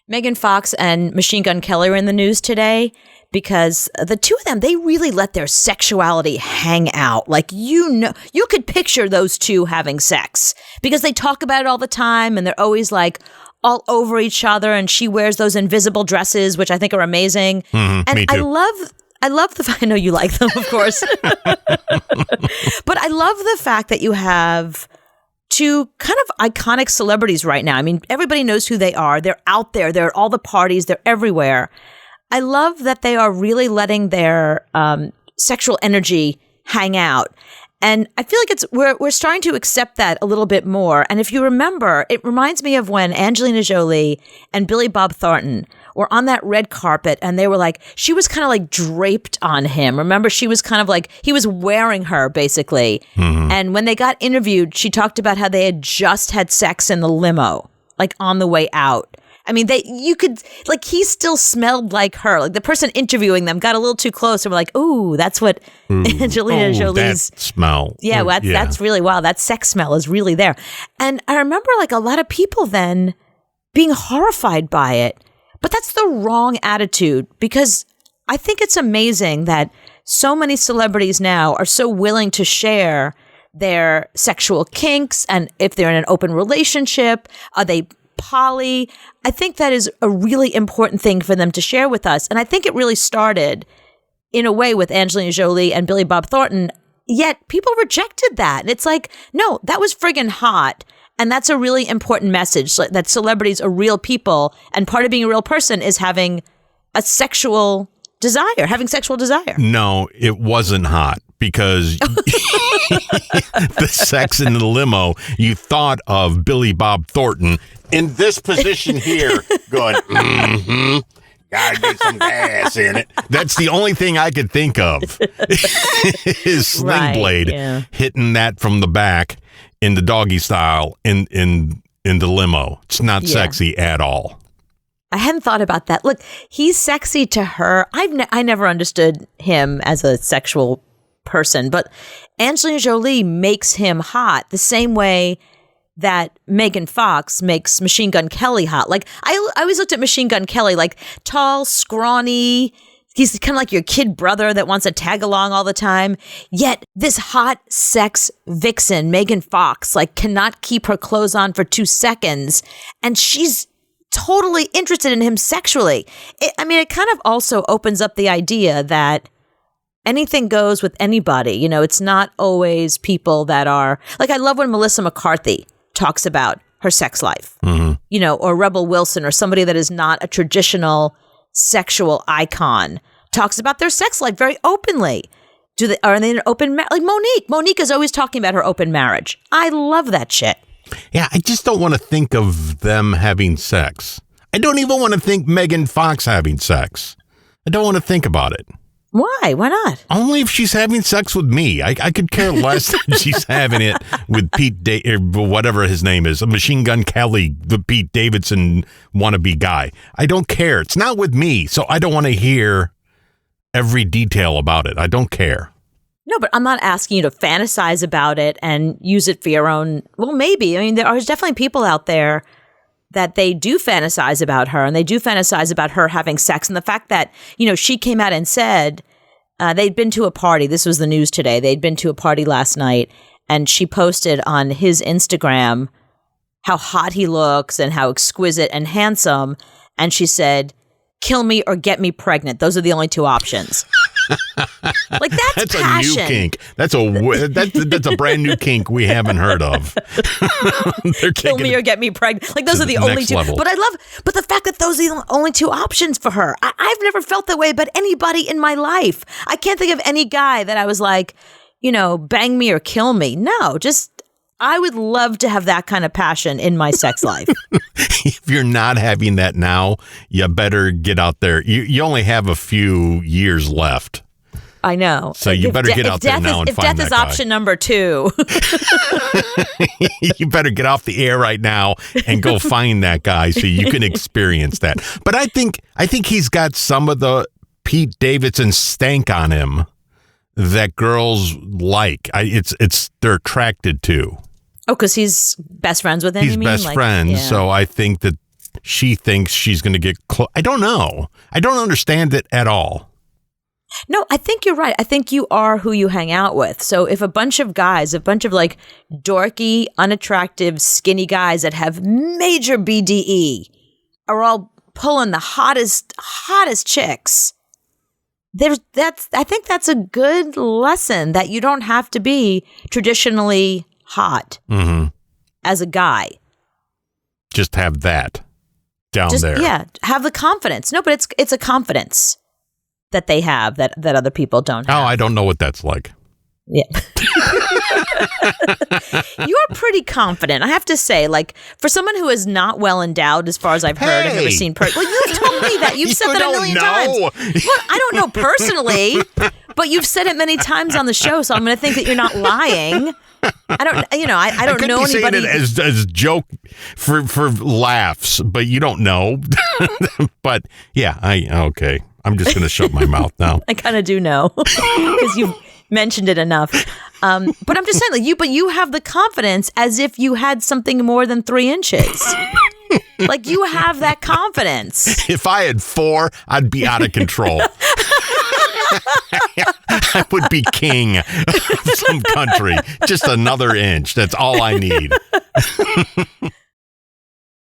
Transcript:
Megan Fox and Machine Gun Kelly are in the news today because the two of them, they really let their sexuality hang out. Like, you could picture those two having sex because they talk about it all the time and they're always like all over each other. And she wears those invisible dresses, which I think are amazing. Mm-hmm, and me too. I love I know you like them, of course. But I love the fact that you have two kind of iconic celebrities right now. I mean, everybody knows who they are. They're out there. They're at all the parties. They're everywhere. I love that they are really letting their sexual energy hang out. And I feel like we're starting to accept that a little bit more. And if you remember, it reminds me of when Angelina Jolie and Billy Bob Thornton were on that red carpet and they were like, she was kind of like draped on him. Remember, she was kind of like, he was wearing her basically. Mm-hmm. And when they got interviewed, she talked about how they had just had sex in the limo, like on the way out. I mean, you could, like, he still smelled like her. Like, the person interviewing them got a little too close and were like, ooh, that's what Angelina Jolie's that smell. Yeah, that's really, wow, that sex smell is really there. And I remember, like, a lot of people then being horrified by it. But that's the wrong attitude, because I think it's amazing that so many celebrities now are so willing to share their sexual kinks, and if they're in an open relationship, are they poly? I think that is a really important thing for them to share with us. And I think it really started in a way with Angelina Jolie and Billy Bob Thornton, yet people rejected that. And it's like, no, that was friggin' hot. And that's a really important message, that celebrities are real people. And part of being a real person is having a sexual desire, having sexual desire. No, it wasn't hot, because the sex in the limo, you thought of Billy Bob Thornton in this position here going, mm-hmm, gotta get some gas in it. That's the only thing I could think of. His sling blade hitting that from the back in the doggy style in the limo. It's not sexy at all. I hadn't thought about that. Look, he's sexy to her. I never understood him as a sexual person, but Angelina Jolie makes him hot the same way that Megan Fox makes Machine Gun Kelly hot. Like, I always looked at Machine Gun Kelly like tall, scrawny. He's kind of like your kid brother that wants to tag along all the time. Yet this hot sex vixen, Megan Fox, like, cannot keep her clothes on for 2 seconds. And she's totally interested in him sexually. It kind of also opens up the idea that anything goes with anybody. You know, it's not always people that are, like, I love when Melissa McCarthy talks about her sex life, you know, or Rebel Wilson, or somebody that is not a traditional sexual icon, talks about their sex life very openly. Are they in an open marriage? Like Monique is always talking about her open marriage. I love that shit. Yeah, I just don't want to think of them having sex. I don't even want to think Megan Fox having sex. I don't want to think about it. Why? Why not? Only if she's having sex with me. I could care less that she's having it with Pete, or whatever his name is, a Machine Gun Kelly, the Pete Davidson wannabe guy. I don't care. It's not with me, so I don't want to hear every detail about it. I don't care. No, but I'm not asking you to fantasize about it and use it for your own. Well, maybe. I mean, there are definitely people out there that they do fantasize about her, and they do fantasize about her having sex. And the fact that, you know, she came out and said they'd been to a party. This was the news today. They'd been to a party last night, and she posted on his Instagram how hot he looks and how exquisite and handsome. And she said, "Kill me or get me pregnant. Those are the only 2 options." Like, that's passion. A new kink. That's a brand new kink we haven't heard of. Kill me or get me pregnant. Like, those are the only 2. Level. But the fact that those are the only 2 options for her. I've never felt that way about anybody in my life. I can't think of any guy that I was like, you know, bang me or kill me. No, just, I would love to have that kind of passion in my sex life. If you're not having that now, you better get out there. You only have a few years left. I know. So you better get out there now and find that guy. If death is option number 2. You better get off the air right now and go find that guy so you can experience that. But I think he's got some of the Pete Davidson stank on him that girls like. They're attracted to. Oh, because he's best friends with him? He's best friends, yeah. So I think that she thinks she's going to get close. I don't know. I don't understand it at all. No, I think you're right. I think you are who you hang out with. So if a bunch of guys, a bunch of like dorky, unattractive, skinny guys that have major BDE are all pulling the hottest chicks, I think that's a good lesson that you don't have to be traditionally hot as a guy. Just have that down there. Yeah, have the confidence. No, but it's a confidence that they have that other people don't have. Oh, I don't know what that's like. Yeah. You're pretty confident, I have to say. Like, for someone who is not well endowed, as far as I've heard, I've never seen. Well, you've told me that. You've said that a million times. Well, I don't know personally, but you've said it many times on the show, so I'm going to think that you're not lying. I don't know anybody. Saying it as joke for laughs, but you don't know. But yeah, okay. I'm just going to shut my mouth now. I kind of do know because you've mentioned it enough. But I'm just saying, like, you have the confidence as if you had something more than 3 inches. Like, you have that confidence. If I had 4, I'd be out of control. I would be king of some country. Just another inch. That's all I need.